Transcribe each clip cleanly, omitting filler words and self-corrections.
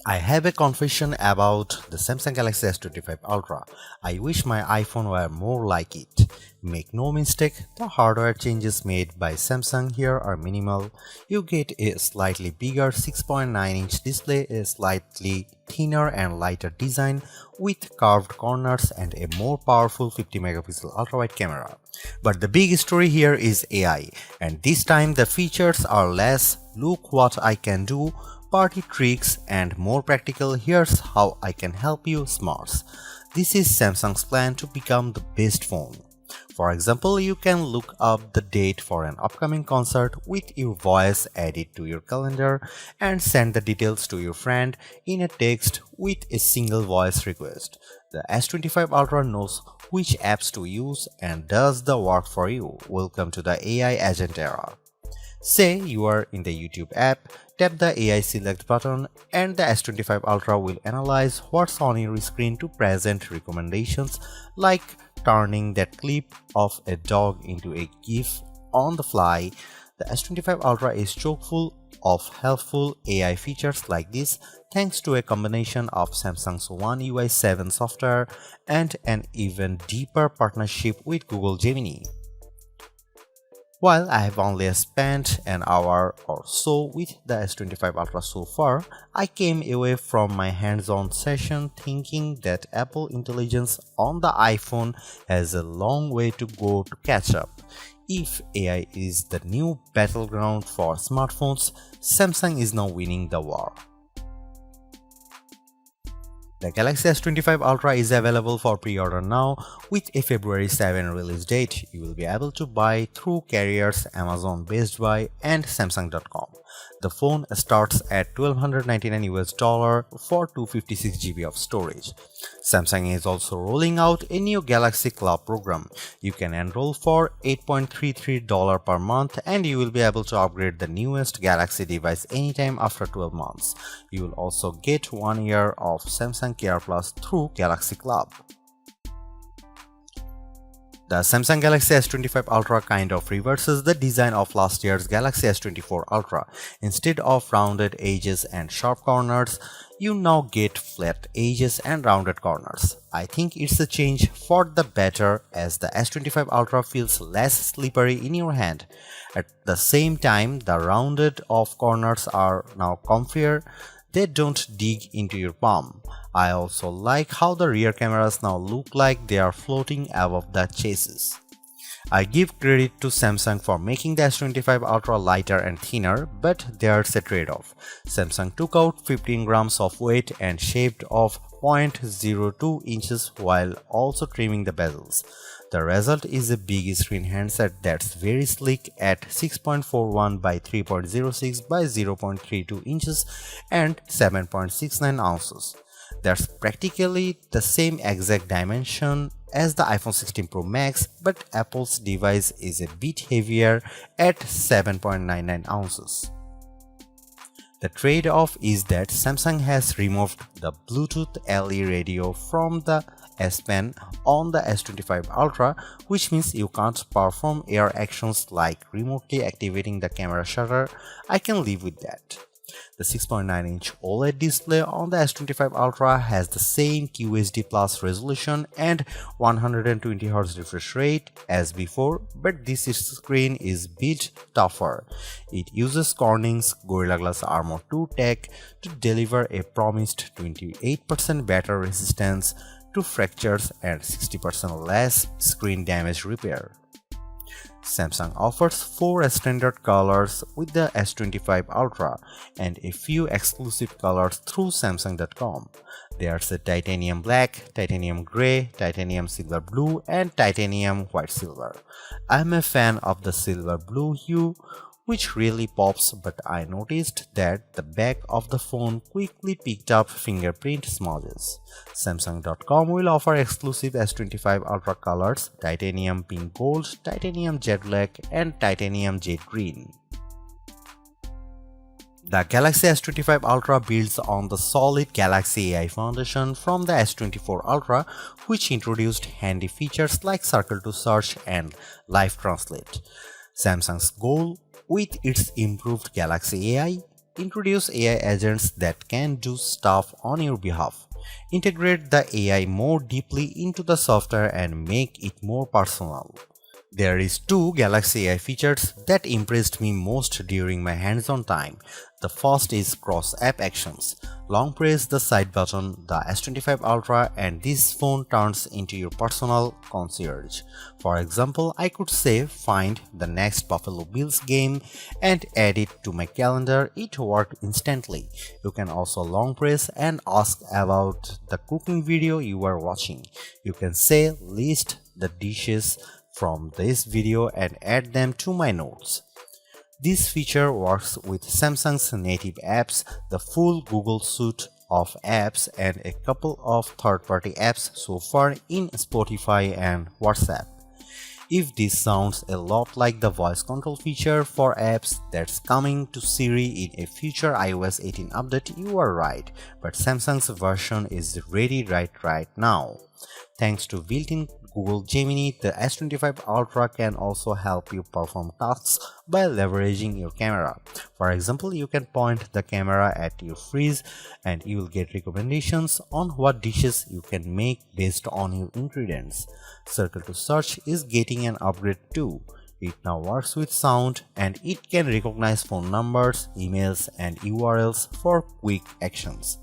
I have a confession about the Samsung Galaxy S25 Ultra. I wish my iPhone were more like it. Make no mistake, the hardware changes made by Samsung here are minimal. You get a slightly bigger 6.9-inch display, a slightly thinner and lighter design with curved corners and a more powerful 50-megapixel ultra-wide camera. But the big story here is AI, and this time the features are less "look what I can do" party tricks and more practical "here's how I can help you" smarts. This is Samsung's plan to become the best phone. For example, you can look up the date for an upcoming concert with your voice, add it to your calendar, and send the details to your friend in a text with a single voice request. The S25 Ultra knows which apps to use and does the work for you. Welcome to the AI agent era. Say you are in the YouTube app, tap the AI select button and the S25 Ultra will analyze what's on your screen to present recommendations like turning that clip of a dog into a GIF on the fly. The S25 Ultra is chock full of helpful AI features like this thanks to a combination of Samsung's One UI 7 software and an even deeper partnership with Google Gemini. While I have only spent an hour or so with the S25 Ultra so far, I came away from my hands-on session thinking that Apple Intelligence on the iPhone has a long way to go to catch up. If AI is the new battleground for smartphones, Samsung is now winning the war. The Galaxy S25 Ultra is available for pre-order now with a February 7 release date. You will be able to buy through carriers Amazon, Best Buy and Samsung.com. The phone starts at $1,299 for 256 GB of storage. Samsung is also rolling out a new Galaxy Club program. You can enroll for $8.33 per month and you will be able to upgrade the newest Galaxy device anytime after 12 months. You will also get 1 year of Samsung Care Plus through Galaxy Club. The Samsung Galaxy S25 Ultra kind of reverses the design of last year's Galaxy S24 Ultra. Instead of rounded edges and sharp corners, you now get flat edges and rounded corners. I think it's a change for the better as the S25 Ultra feels less slippery in your hand. At the same time, the rounded off corners are now comfier. They don't dig into your palm. I also like how the rear cameras now look like they are floating above the chassis. I give credit to Samsung for making the S25 Ultra lighter and thinner, but there's a trade-off. Samsung took out 15 grams of weight and shaved off 0.02 inches while also trimming the bezels. The result is a big screen handset that's very sleek at 6.41 by 3.06 by 0.32 inches and 7.69 ounces. That's practically the same exact dimension as the iPhone 16 Pro Max, but Apple's device is a bit heavier at 7.99 ounces. The trade-off is that Samsung has removed the Bluetooth LE radio from the S Pen on the S25 Ultra, which means you can't perform air actions like remotely activating the camera shutter. I can live with that. The 6.9-inch OLED display on the S25 Ultra has the same QHD Plus resolution and 120Hz refresh rate as before, but this screen is a bit tougher. It uses Corning's Gorilla Glass Armor 2 tech to deliver a promised 28% better resistance to fractures and 60% less screen damage repair. Samsung offers 4 standard colors with the S25 Ultra and a few exclusive colors through Samsung.com. There's a titanium black, titanium gray, titanium silver blue, and titanium white silver. I'm a fan of the silver blue hue, which really pops, but I noticed that the back of the phone quickly picked up fingerprint smudges. Samsung.com will offer exclusive S25 Ultra colors: titanium pink gold, titanium jet black, and titanium jet green. The Galaxy S25 Ultra builds on the solid Galaxy AI foundation from the S24 Ultra, which introduced handy features like Circle to Search and Live Translate. Samsung's goal with its improved Galaxy AI Introduce AI agents that can do stuff on your behalf. Integrate the AI more deeply into the software and make it more personal. There is two Galaxy AI features that impressed me most during my hands-on time. The first is cross-app actions. Long press the side button, the S25 Ultra, and this phone turns into your personal concierge. For example, I could say find the next Buffalo Bills game and add it to my calendar. It worked instantly. You can also long press and ask about the cooking video you are watching. You can say list the dishes from this video and add them to my notes. This feature works with Samsung's native apps, the full Google suite of apps, and a couple of third-party apps so far in Spotify and WhatsApp. If this sounds a lot like the voice control feature for apps that's coming to Siri in a future iOS 18 update, you are right, but Samsung's version is ready right now. Thanks to built-in Google Gemini, the S25 Ultra can also help you perform tasks by leveraging your camera. For example, you can point the camera at your fridge and you will get recommendations on what dishes you can make based on your ingredients. Circle to Search is getting an upgrade too. It now works with sound and it can recognize phone numbers, emails, and URLs for quick actions.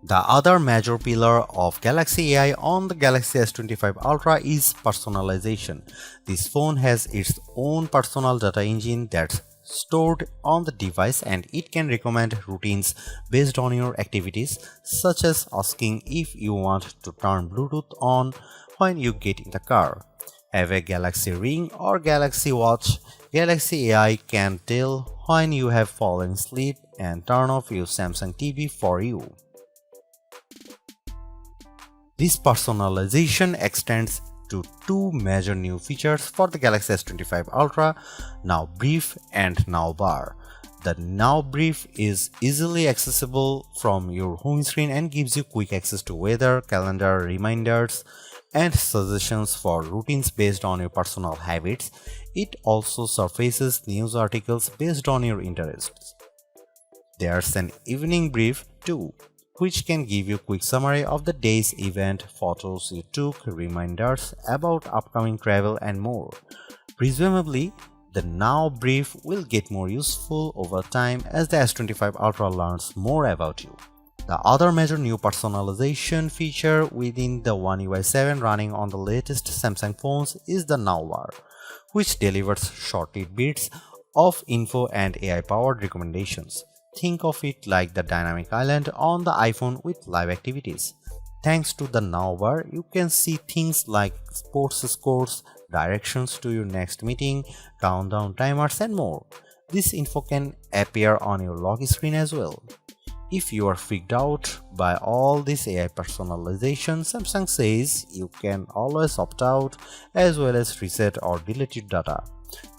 The other major pillar of Galaxy AI on the Galaxy S25 Ultra is personalization. This phone has its own personal data engine that's stored on the device and it can recommend routines based on your activities, such as asking if you want to turn Bluetooth on when you get in the car. Have a Galaxy Ring or Galaxy Watch, Galaxy AI can tell when you have fallen asleep and turn off your Samsung TV for you. This personalization extends to two major new features for the Galaxy S25 Ultra, Now Brief and Now Bar. The Now Brief is easily accessible from your home screen and gives you quick access to weather, calendar, reminders, and suggestions for routines based on your personal habits. It also surfaces news articles based on your interests. There's an Evening Brief too, which can give you a quick summary of the day's event, photos you took, reminders about upcoming travel, and more. Presumably, the Now Brief will get more useful over time as the S25 Ultra learns more about you. The other major new personalization feature within the One UI 7 running on the latest Samsung phones is the Now Bar, which delivers short tidbits of info and AI-powered recommendations. Think of it like the dynamic island on the iPhone with live activities. Thanks to the Now Bar, you can see things like sports scores, directions to your next meeting, countdown timers, and more. This info can appear on your lock screen as well. If you are freaked out by all this AI personalization, Samsung says you can always opt out as well as reset or delete your data.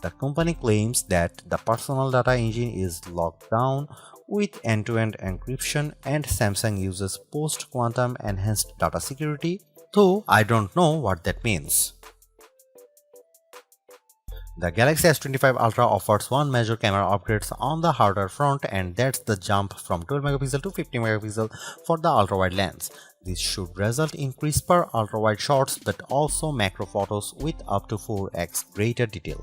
The company claims that the personal data engine is locked down with end-to-end encryption and Samsung uses post-quantum enhanced data security, though I don't know what that means. The Galaxy S25 Ultra offers one major camera upgrades on the hardware front, and that's the jump from 12 megapixel to 50 megapixel for the ultra-wide lens. This should result in crisper ultra-wide shots but also macro photos with up to 4x greater detail.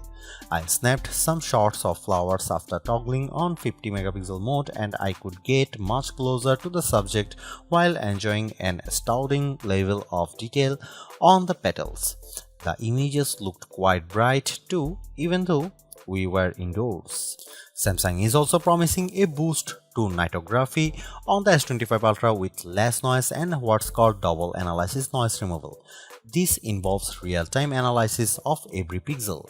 I snapped some shots of flowers after toggling on 50 megapixel mode and I could get much closer to the subject while enjoying an astounding level of detail on the petals. The images looked quite bright too, even though we were indoors. Samsung is also promising a boost to nightography on the S25 Ultra with less noise and what's called double analysis noise removal. This involves real-time analysis of every pixel.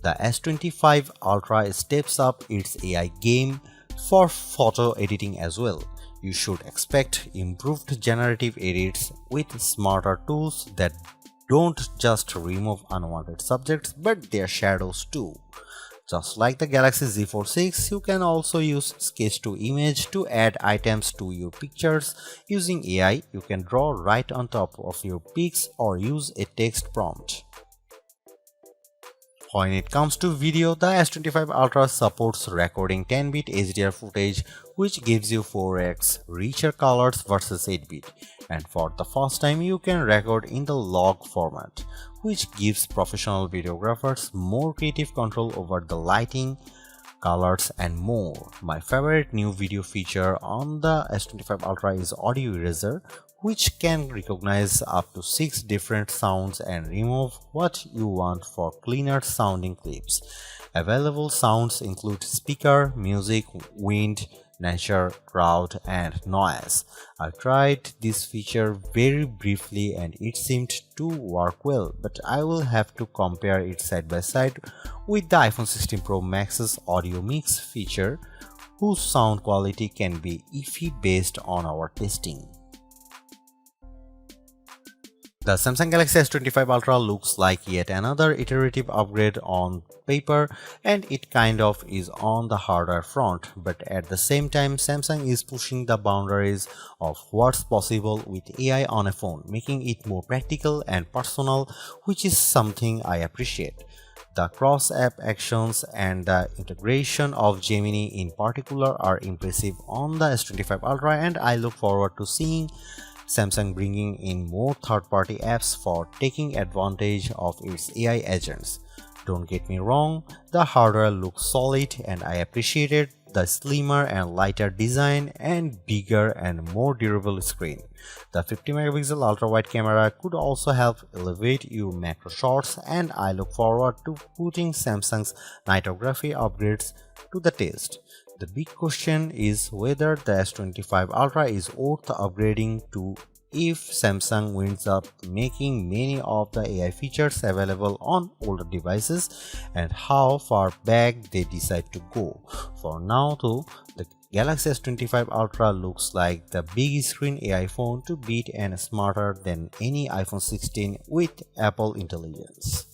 The S25 Ultra steps up its AI game for photo editing as well. You should expect improved generative edits with smarter tools that don't just remove unwanted subjects but their shadows too. Just like the Galaxy Z Fold 6, you can also use Sketch to Image to add items to your pictures. Using AI, you can draw right on top of your pics or use a text prompt. When it comes to video, the S25 Ultra supports recording 10-bit HDR footage, which gives you 4x richer colors versus 8-bit. And for the first time, you can record in the log format, which gives professional videographers more creative control over the lighting, colors, and more. My favorite new video feature on the S25 Ultra is Audio Eraser, which can recognize up to 6 different sounds and remove what you want for cleaner sounding clips. Available sounds include speaker, music, wind, nature, crowd, and noise. I tried this feature very briefly and it seemed to work well, but I will have to compare it side by side with the iPhone 16 Pro Max's audio mix feature, whose sound quality can be iffy based on our testing. The Samsung Galaxy S25 Ultra looks like yet another iterative upgrade on paper, and it kind of is on the hardware front, but at the same time Samsung is pushing the boundaries of what's possible with AI on a phone, making it more practical and personal, which is something I appreciate. The cross-app actions and the integration of Gemini in particular are impressive on the S25 Ultra, and I look forward to seeing Samsung bringing in more third-party apps for taking advantage of its AI agents. Don't get me wrong, the hardware looks solid and I appreciated the slimmer and lighter design and bigger and more durable screen. The 50MP ultra-wide camera could also help elevate your macro shots, and I look forward to putting Samsung's nightography upgrades to the test. The big question is whether the S25 Ultra is worth upgrading to if Samsung winds up making many of the AI features available on older devices, and how far back they decide to go. For now though, the Galaxy S25 Ultra looks like the big screen AI phone to beat and smarter than any iPhone 16 with Apple intelligence.